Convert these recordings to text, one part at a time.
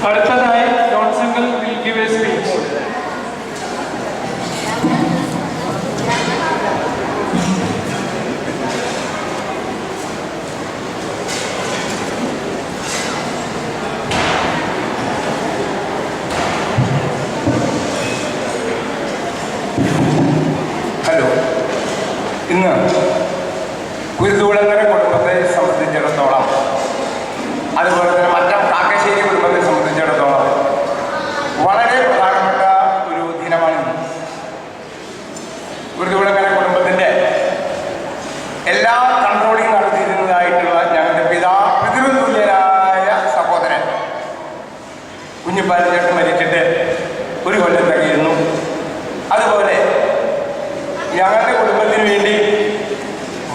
അടുത്തതായി Johnson will give a speech. Hello, ഇന്ന് കുരുത്തൂടങ്ങര കുടുംബത്തെ സംബന്ധിച്ചിടത്തോളം, അതുപോലെ തന്നെ മറ്റം കാക്കശ്ശേരി കുടുംബത്തെ സംബന്ധിച്ചിടത്തോളം വളരെ പ്രധാനപ്പെട്ട ഒരു ദിനമാണ്. കുരുത്തൂടങ്ങര കുടുംബത്തിൻ്റെ എല്ലാ കൺട്രോളിങ് നടത്തിയിരുന്നതായിട്ടുള്ള ഞങ്ങളുടെ പിതൃതുല്യരായ സഹോദരൻ കുഞ്ഞിപ്പാലിച്ചേട്ടൻ മരിച്ചിട്ട് ഒരു കൊല്ലം തികയുന്നു. അതുപോലെ ഞങ്ങളുടെ കുടുംബത്തിന് വേണ്ടി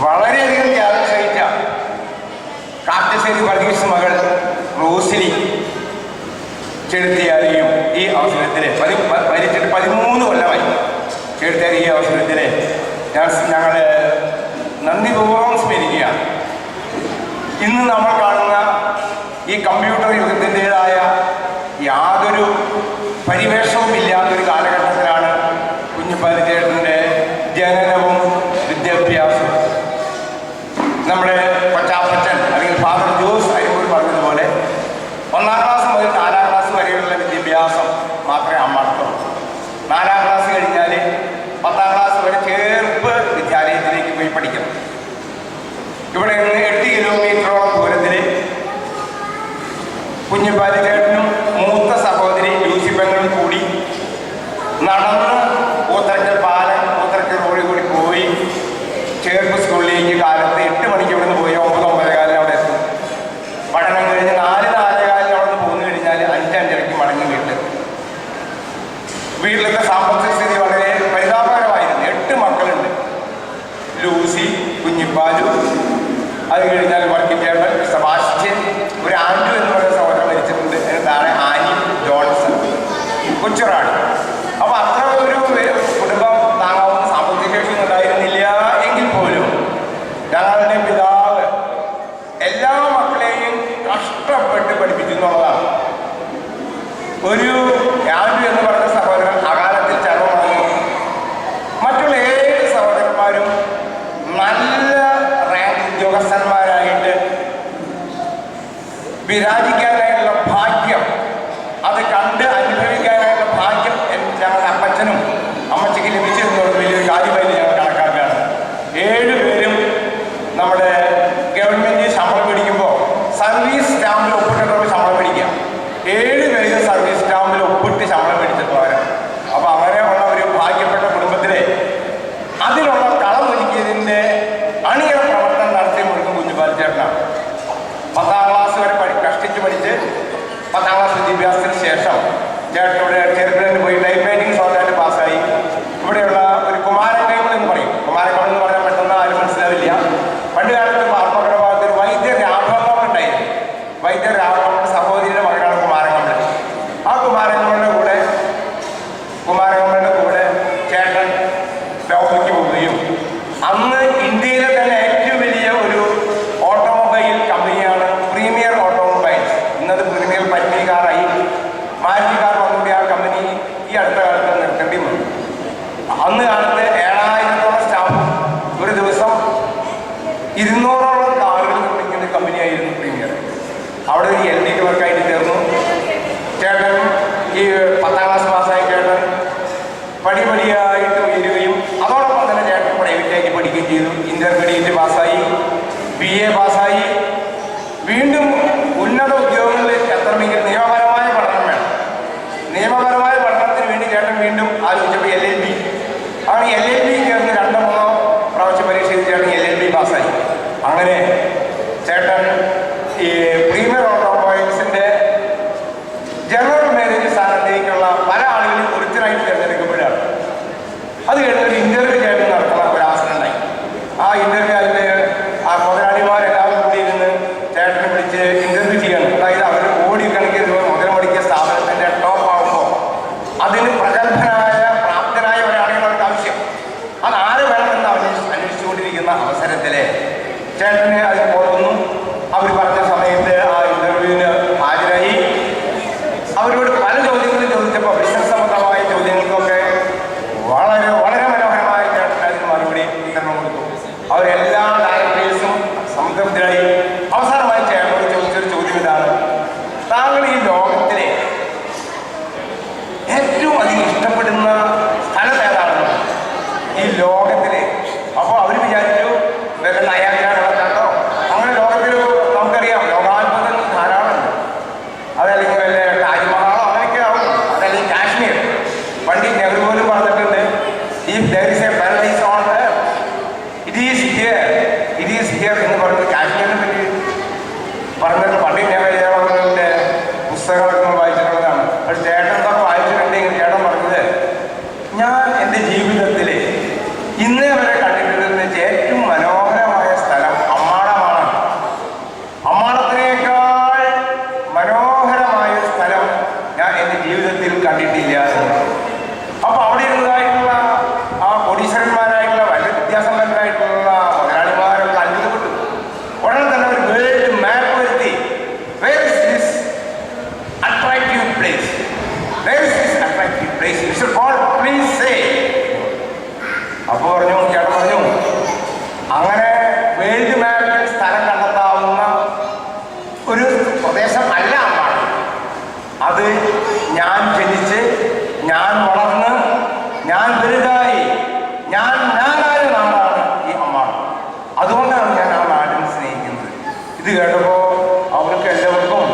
വളരെയധികം ത്യാഗം സഹിച്ച കാക്കശ്ശേരി വർഗീസ് മകൾ റോസിലി ചെലുത്തിയാരെയും ഈ അവസരത്തിൽ മരിച്ചിട്ട് 13 കൊല്ലമായി. ചെലുത്തിയാൽ ഈ അവസരത്തിൽ ഞങ്ങൾ നന്ദിപൂർവ്വം സ്മരിക്കുകയാണ്. ഇന്ന് നമ്മൾ കാണുന്ന ഈ കമ്പ്യൂട്ടർ യുഗത്തിൻ്റെതായ യാതൊരു പരിവേഷവും ഇല്ലാത്തൊരു കാലഘട്ടത്തിലാണ് കുഞ്ഞിപ്പാലിച്ചേട്ടൻ്റെ ജനനവും വിദ്യാഭ്യാസവും. നമ്മുടെ കൊച്ചാപ്പച്ചൻ അല്ലെങ്കിൽ ഫാദർ ജോസ് അരിമ്പൂർ പറഞ്ഞതുപോലെ 1ാം ക്ലാസ് മുതൽ 4ാം ക്ലാസ് വരെയുള്ള വിദ്യാഭ്യാസം മാത്രമേ അമ്മർത്തുള്ളൂ. 4ാം ക്ലാസ് കഴിഞ്ഞാൽ 10ാം ക്ലാസ് വരെ ചേർപ്പ് വിദ്യാലയത്തിലേക്ക് പോയി പഠിക്കണം. ഇവിടെ നിന്ന് 8 കിലോമീറ്ററോളം ദൂരത്തിൽ കുഞ്ഞിപ്പാലിച്ചേട്ടനും മൂത്ത സഹോദരി ലൂസിപ്പങ്ങളും കൂടി നടന്ന് പൂത്തറക്കൽ പാലം പൂത്തറക്കൽ റോഡിൽ കൂടി പോയി ചേർപ്പ് സ്കൂളിലേക്ക് കാലത്ത് 8 മണിക്ക് ഇവിടെ നിന്ന് പോയി 9-9:15 അവിടെ എത്തും. പഠനം കഴിഞ്ഞ് 4-4:15 അവിടെ നിന്ന് പോന്നു കഴിഞ്ഞാൽ 5-5:30 മടങ്ങി വീട്ടിലത്തെ സാമ്പത്തിക സ്ഥിതി വളരെ പരിതാപകരമായിരുന്നു. 8 മക്കളുണ്ട്. ലൂസി, കുഞ്ഞിപ്പാലു, അത് കഴിഞ്ഞാൽ വർക്കിച്ചേട്ടൻ, സെബാസ്റ്റ്യൻ, ഒരു ആൻഡ്രു എന്ന് പറയുന്ന സഹോദരൻ മരിച്ചിട്ടുണ്ട്. അതിന് താഴെ ആനി, ജോൺസൺ, കൊച്ചുറാണ്. അപ്പോൾ അത്ര ഒരു കുടുംബം താങ്ങാവുന്ന സാമ്പത്തിക ശേഷി ഉണ്ടായിരുന്നില്ല എങ്കിൽ പോലും ഞങ്ങളുടെ പിതാവ് എല്ലാ മക്കളെയും കഷ്ടപ്പെട്ട് പഠിപ്പിച്ചു എന്നുള്ളതാണ്. ഒരു ആൻഡ്രു എന്ന് പറയുന്ന സഹോദരൻ അകാലത്തിൽ ചർമ്മമായിരുന്നു. മറ്റുള്ള 7 സഹോദരന്മാരും നല്ല റാങ്ക് ഉദ്യോഗസ്ഥന്മാരായിട്ട് വിരാജിക്കാനായിട്ടുള്ള ഭാഗ്യം, അത് കണ്ട് അനുഭവിക്കാനായിട്ടുള്ള ഭാഗ്യം ഞങ്ങളുടെ അപ്പച്ചനും അമ്മച്ചയ്ക്ക് ലഭിച്ചിരുന്നത് വലിയൊരു കാര്യമായിട്ട് ഞങ്ങൾ കണക്കാക്കുകയാണ്. 7 പേരും നമ്മുടെ ഗവൺമെൻറ് ശമ്പളം മേടിക്കുമ്പോൾ സർവീസ് സ്റ്റാമ്പിൽ ഒപ്പിട്ടിട്ടുള്ള ശമ്പളം മേടിക്കുക. 7 പേര് സർവീസ് സ്റ്റാമ്പിൽ ഒപ്പിട്ട് ശമ്പളം മേടിച്ചു. താങ്കൾ ഈ ലോകത്തിലെ ഏറ്റവും അധികം ഇഷ്ടപ്പെടുന്ന സ്ഥലം ഏതാണ് ഈ ലോകത്തില്? അപ്പോൾ അവർ വിചാരിച്ചു വേറെ നയാഗ്രാണോ അങ്ങനെ ലോകത്തിൽ നമുക്കറിയാം ലോകാത്ഭുതങ്ങൾ ധാരാളമുണ്ട്. അതല്ലെങ്കിൽ വല്ല താജ്മഹാളോ അങ്ങനെയൊക്കെ ആവും. അതല്ലെങ്കിൽ കാശ്മീർ. പണ്ഡിറ്റ് നെഹ്റു പോലും പറഞ്ഞിട്ടുണ്ട്, if there is a paradise on earth, it is here എന്ന് പറഞ്ഞത് കാശ്മീരിനെ പറ്റി പറഞ്ഞത് പണ്ഡിറ്റ് നെഹ്റുവിന്റെ പുസ്തകങ്ങളൊക്കെ വായിച്ചിട്ടുള്ളതാണ്. പക്ഷെ ചേട്ടൻ എന്തൊക്കെ വായിച്ചിട്ടുണ്ടെങ്കിൽ ചേട്ടൻ പറഞ്ഞത്, ഞാൻ എൻ്റെ ജീവിതത്തിൽ ഇന്നേ വരെ കണ്ടിട്ടുള്ളതെന്ന് വെച്ചാൽ ഏറ്റവും മനോഹരമായ സ്ഥലം അമ്മാടമാണ്. അമ്മാടത്തിനേക്കാൾ മനോഹരമായ സ്ഥലം ഞാൻ എൻ്റെ ജീവിതത്തിൽ കണ്ടിട്ടില്ല എന്ന്. അപ്പോൾ അവിടെ ഇരുന്നതായിട്ടുള്ള ആ കോടീശ്വരന്മാരായിട്ടുള്ള വളരെ വിദ്യാസമ്പന്നരായിട്ടുള്ള മുതലാളിമാരൊക്കെ അത്ഭുതപ്പെട്ടു. ഉടനെ തന്നെ ഒരു വേൾഡ് മാപ്പ് വരുത്തി. Where is this attractive place? Where is this attractive place? Mr. Paul, please say. അപ്പോൾ പറഞ്ഞു, ചേട്ടൻ പറഞ്ഞു, അങ്ങനെ വേൾഡ് മാപ്പിൽ സ്ഥലം കണ്ടെത്താവുന്ന ഒരു പ്രദേശം അല്ല അമ്മാടം. അത് ഞാൻ ജനിച്ച്, ഞാൻ വളർന്ന്, ഞാൻ വലുതായി, ഞാനായ നാടാണ് ഈ അമ്മാടം. അതുകൊണ്ടാണ് ഞാൻ ആ നാടിനെ സ്നേഹിക്കുന്നത്. ഇത് കേട്ടപ്പോൾ അവർക്ക് എല്ലാവർക്കും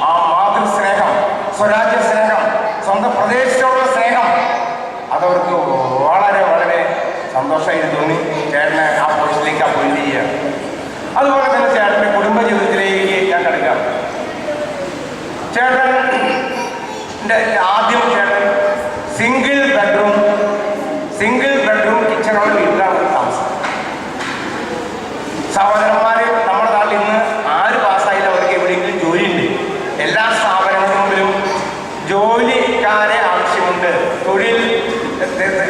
ആ മാതൃസ്നേഹം, സ്വരാജ്യ സ്നേഹം, സ്വന്തം പ്രദേശത്തോടുള്ള സ്നേഹം അതവർക്ക് വളരെ വളരെ സന്തോഷമായിട്ട് തോന്നി. ചേട്ടനെ ആ പോസ്റ്റിലേക്ക് അപ്പോയിന്റ് ചെയ്യുക. അതുപോലെ തന്നെ ചേട്ടൻ്റെ കുടുംബജീവിതത്തിലേക്ക് ഞാൻ കിടക്കാം. ചേട്ടൻ്റെ ആദ്യം ചേട്ടൻ സിംഗിൾ ബെഡ്റൂം കിച്ചണുള്ള വീട്ടിലാണ് താമസം. സഹോദരന്മാർ നമ്മുടെ നാട്ടിൽ ഇന്ന് ആര് പാസ്സായില്ല അവർക്ക് എവിടെയെങ്കിലും ജോലിയുണ്ട്. എല്ലാ സ്ഥാപനങ്ങളിലും ജോലിക്കാരെ ആവശ്യമുണ്ട്. തൊഴിൽ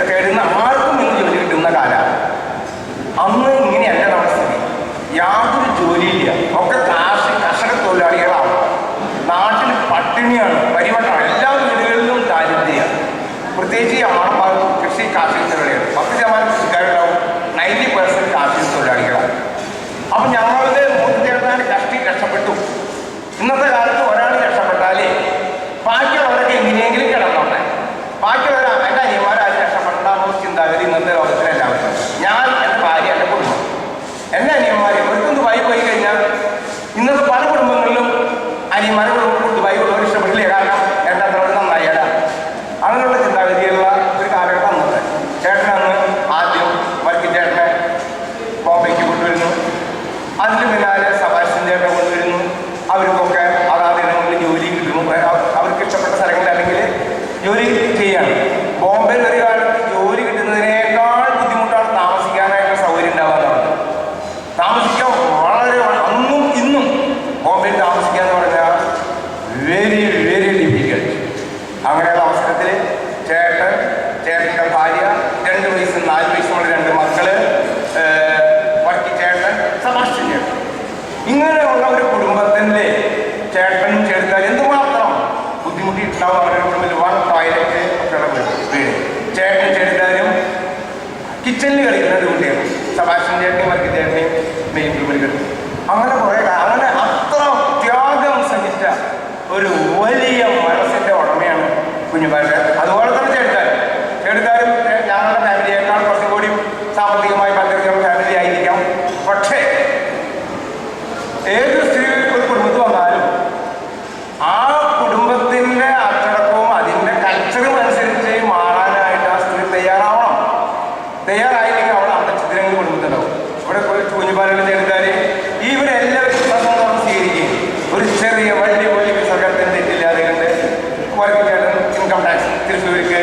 തേടുന്ന ആർക്കും ഇന്ന് ജോലി കിട്ടുന്ന കാലമാണ്. അന്ന് ഇങ്ങനെയല്ല നമ്മുടെ സ്ഥിതി. യാതൊരു ജോലിയില്ല. ഒക്കെ കർഷക തൊഴിലാളികളാണ്. നാട്ടിൽ പട്ടിണിയാണ്, പരിവട്ടമാണ്. എല്ലാ വീടുകളിലും ദാരിദ്ര്യമാണ്. പ്രത്യേകിച്ച് ഈ കൃഷി കാർഷിക തൊഴിലാളികൾ 10% കൃഷിക്കാരുണ്ടാവും. 90% കാർഷിക തൊഴിലാളികളാണ്. അപ്പം ഞങ്ങളുടെ മൂത്തേർത്താൻ കഷ്ടപ്പെട്ടു. ഇന്നത്തെ കാലത്ത് ഒരാൾ രക്ഷപ്പെട്ടാലേ ബാക്കിയുള്ളവരൊക്കെ എങ്ങനെയെങ്കിലും കിടന്നോട്ടെ. ബാക്കിയുള്ളവർ എൻ്റെ അനിയന്മാരും രക്ഷപ്പെടേണ്ട ചിന്താഗതി ഇന്നത്തെ ലോകത്തിലെല്ലാവരും. ഞാൻ, എൻ്റെ ഭാര്യ, എൻ്റെ കുടുംബം, എൻ്റെ അനിയന്മാർ ഇവർക്കും ദുബായി പോയി കഴിഞ്ഞാൽ ഇന്നത്തെ പല കുടുംബങ്ങളിലും അനിയന്മാരെ ദുബായി ഉള്ളവർ ഇഷ്ടപ്പെട്ടില്ലേ. കാരണം എൻ്റെ അത്രയോട് നന്നായില്ല. അങ്ങനെയുള്ള ചിന്താഗതിയുള്ള ഒരു കാലഘട്ടം അന്നത്തെ. ചേട്ടനന്ന് ആദ്യം വർക്കി ചേട്ടനെ ബോംബെക്ക് കൊണ്ടുവരുന്നു. അതിന് പിന്നാലെ സബാസ്റ്റ്യൻ ചേട്ടനെ കൊണ്ടുവരുന്നു. അവർക്കൊക്കെ അതാത് ഇടങ്ങളിൽ ജോലി കിട്ടുന്നു. അവർക്ക് ഇഷ്ടപ്പെട്ട സ്ഥലങ്ങളിൽ അല്ലെങ്കിൽ ജോലി ചെയ്യാണ്. ബോംബെയിൽ ഒരു കാലത്ത് ജോലി കിട്ടുന്നതിനേക്കാൾ ബുദ്ധിമുട്ടാണ് താമസിക്കാനായിട്ട് സൗകര്യം ഉണ്ടാകാറുണ്ട്. താമസിക്കാൻ വളരെ അന്നും ഇന്നും ബോംബെയിൽ താമസിക്കുക എന്ന് പറഞ്ഞാൽ വെരി വെരി ഡിഫിക്കൽട്ട്. അങ്ങനെയുള്ള അവസരത്തിൽ ചേട്ടൻ്റെ ഭാര്യ, 2 വയസ്സും 4 വയസ്സുമുള്ള 2 മക്കള്, വർക്കി ചേട്ടൻ, സബാസ്റ്റ്യൻ ചേട്ടൻ, ഇങ്ങനെയുള്ള ഒരു കുടുംബത്തിൻ്റെ ചേട്ടനും ചേർത്താൽ എന്തുമാത്രം ബുദ്ധിമുട്ടിയിട്ടുണ്ടാവും. അവരുടെ കുടുംബത്തിൽ 1 ടോയ്ലറ്റ് ഒക്കെയുള്ള വീട്. ചേട്ടനും ചേർത്താലും കിച്ചണിൽ കളിക്കുന്നത് കുട്ടികൾ. സബാസ്റ്റ്യൻ ചേട്ടനെയും വർക്കി ചേട്ടനെയും മെയിൻ റൂമിൽ കളിക്കും. അങ്ങനെ കുറേ അങ്ങനെ അത്ര ത്യാഗം സഹിച്ച ഒരു വലിയ മനസ്സിൻ്റെ ഉടമയാണ് കുഞ്ഞുപാറ്റ. അതുപോലെ തന്നെ ചേർത്താലും ഞങ്ങളുടെ ഫാമിലിയേക്കാൾ കുറച്ചും കൂടി സാമ്പത്തികമായി ഭദ്രതയുള്ള ഫാമിലി ആയിരിക്കാം. പക്ഷേ ഏത് സ്ത്രീ ഒരു കുടുംബത്തിൽ വന്നാലും ആ കുടുംബത്തിൻ്റെ അച്ചടക്കവും അതിൻ്റെ കൾച്ചറും അനുസരിച്ച് മാറാനായിട്ട് ആ സ്ത്രീ തയ്യാറായില്ലെങ്കിൽ അവിടെ അന്തച്ചിത്രങ്ങൾ കുടുംബത്തിലുണ്ടാവും. ഇവിടെ കുഞ്ഞുപാലകൾ ചേർത്താൽ ഇവരെല്ലാവരും വിശ്വാസം സ്വീകരിക്കുകയും ഒരു ചെറിയ വലിയ വിസർഗത്തിന് തെറ്റില്ലാതെ കൊണ്ട് വർക്കിംഗ് ഇൻകം ടാക്സ് തൃശ്ശൂർക്ക്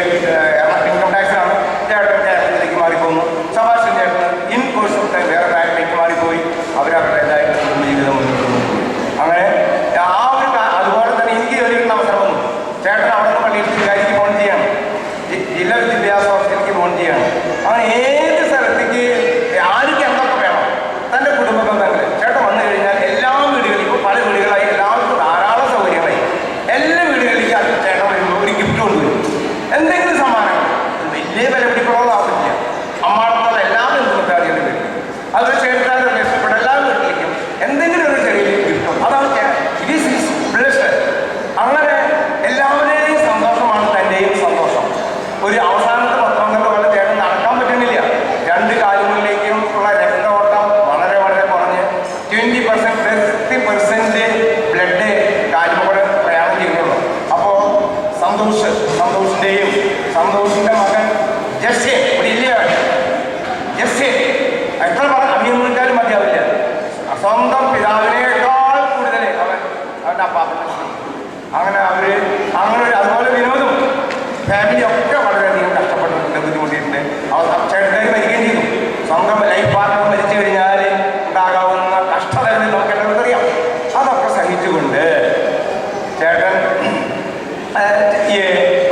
ചേട്ടൻ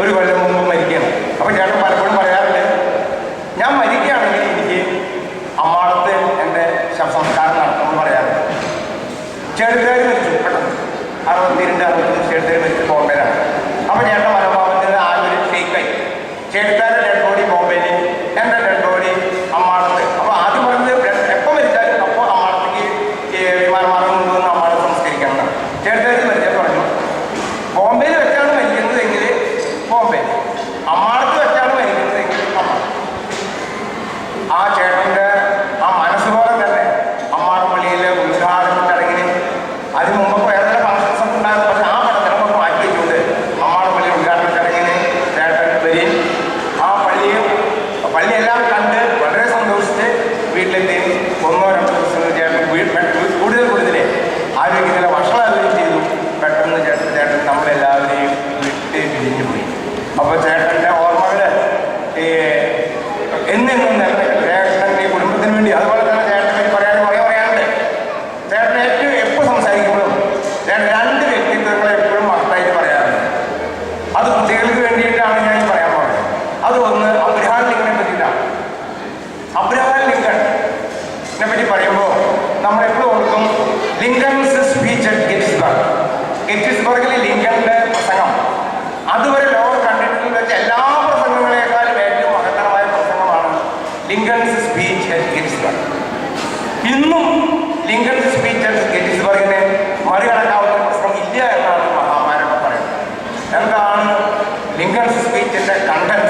ഒരു കൊല്ലം മുമ്പ് മരിക്കുകയാണ്. അപ്പോൾ ചേട്ടൻ പലപ്പോഴും പറയാറുണ്ട്, ഞാൻ മരിക്കുകയാണെങ്കിൽ എനിക്ക് അമ്മാടത്ത് എൻ്റെ ശവസംസ്കാരം നടത്തുമെന്ന് പറയാറുണ്ട്. ചേട്ടൻ മരിച്ചു പെട്ടെന്ന് 62 ചേട്ടൻ മരിച്ചു ബോംബെയിലാണ്. അപ്പോൾ ചേട്ടൻ മനോഭാവത്തിന് ആ ഒരു ഫേക്കായി ചേട്ടൻ്റെ ഡെഡ് ബോഡി ബോംബെയിൽ, എൻ്റെ ഡെഡ് ബോഡി അമ്മാടത്ത്. അപ്പോൾ ആദ്യം പറഞ്ഞത് എപ്പോൾ മരിച്ചാലും അപ്പോൾ അമ്മാടത്തേക്ക് വിമാനമാർഗം കൊണ്ടുവന്ന് അമ്മാടത്ത് സംസ്കരിക്കണം എന്നാണ്. ചേട്ടൻ മരിച്ചാൽ പറഞ്ഞു ബോംബെയിൽ വെച്ചാണ് മരിക്കുന്നതെങ്കിൽ ബോംബെ, അമ്മാടത്ത് വെച്ചാണ് മരിക്കുന്നതെങ്കിൽ അമ്മാടത്ത്. ആ ചേട്ടൻ്റെ ആ മനസ്സ് പോലെ തന്നെ അമ്മാടം പള്ളിയിലെ ഉദ്ഘാടന ചടങ്ങിന് അതിന് മുമ്പ് വേറെ ഫംഗ്ഷൻസ് ഒക്കെ ഉണ്ടായിരുന്നു. പക്ഷെ ആ പടത്തിനൊക്കെ മാറ്റി വെച്ചുകൊണ്ട് അമ്മാടം പള്ളി ഉദ്ഘാടന ചടങ്ങിന് ചേട്ടൻ വരികയും ആ പള്ളിയെല്ലാം കണ്ട് വളരെ സന്തോഷിച്ച് വീട്ടിലെത്തി 1-2 ദിവസം ചേട്ടൻ കൂടുതൽ ആരോഗ്യത്തിലെ ഭക്ഷണം ആവുകയും ചെയ്തു. പെട്ടെന്ന് ചേട്ടൻ നമ്മളെല്ലാവരെയും വിട്ട് പിരിഞ്ഞു പോയി. അപ്പോൾ ചേട്ടൻ്റെ ഓർമ്മകൾ എന്നെന്നും ചേട്ടൻ്റെ കുടുംബത്തിന് വേണ്ടി, അതുപോലെ തന്നെ ചേട്ടനെ പറ്റി പറയാനുണ്ട്. ചേട്ടൻ ഏറ്റവും എപ്പോൾ സംസാരിക്കുമ്പോഴും ചേട്ടൻ 2 വ്യക്തിത്വങ്ങളെ എപ്പോഴും മഹത്തായിട്ട് പറയാറുണ്ട്. അത് കുട്ടികൾക്ക് വേണ്ടിയിട്ടാണ് ഞാൻ പറയാൻ പോകുന്നത്. അത് ഒന്ന് അബ്രഹാം ലിങ്കനെ പറ്റിയിട്ടാണ്. അബ്രഹാം ലിങ്കനെ പറ്റി പറയുമ്പോൾ നമ്മളെപ്പോഴും ഓർക്കും ലിങ്കൺസ് സ്പീച്ച് അറ്റ് ഗെറ്റിസ്ബർഗിൽ ലിങ്കന്റെ പ്രസംഗം അതുവരെ ലോകം കണ്ടിട്ടുള്ള വെച്ച എല്ലാ പ്രസംഗങ്ങളെക്കാളും ഏറ്റവും മഹത്തരമായ പ്രസംഗമാണ് ലിങ്കൺസ് സ്പീച്ച് അറ്റ് ഗെറ്റിസ്ബർഗ്. ഇന്നും ലിങ്കൺസ് സ്പീച്ച് അറ്റ് ഗെറ്റിസ്ബർഗിനെ മറികടക്കാവുന്ന പ്രസംഗം ഇല്ല എന്നാണ് മഹാമാരൊക്കെ പറയുന്നത്. എന്താണ് ലിങ്കൺസ് സ്പീച്ചിന്റെ കണ്ടന്റ്?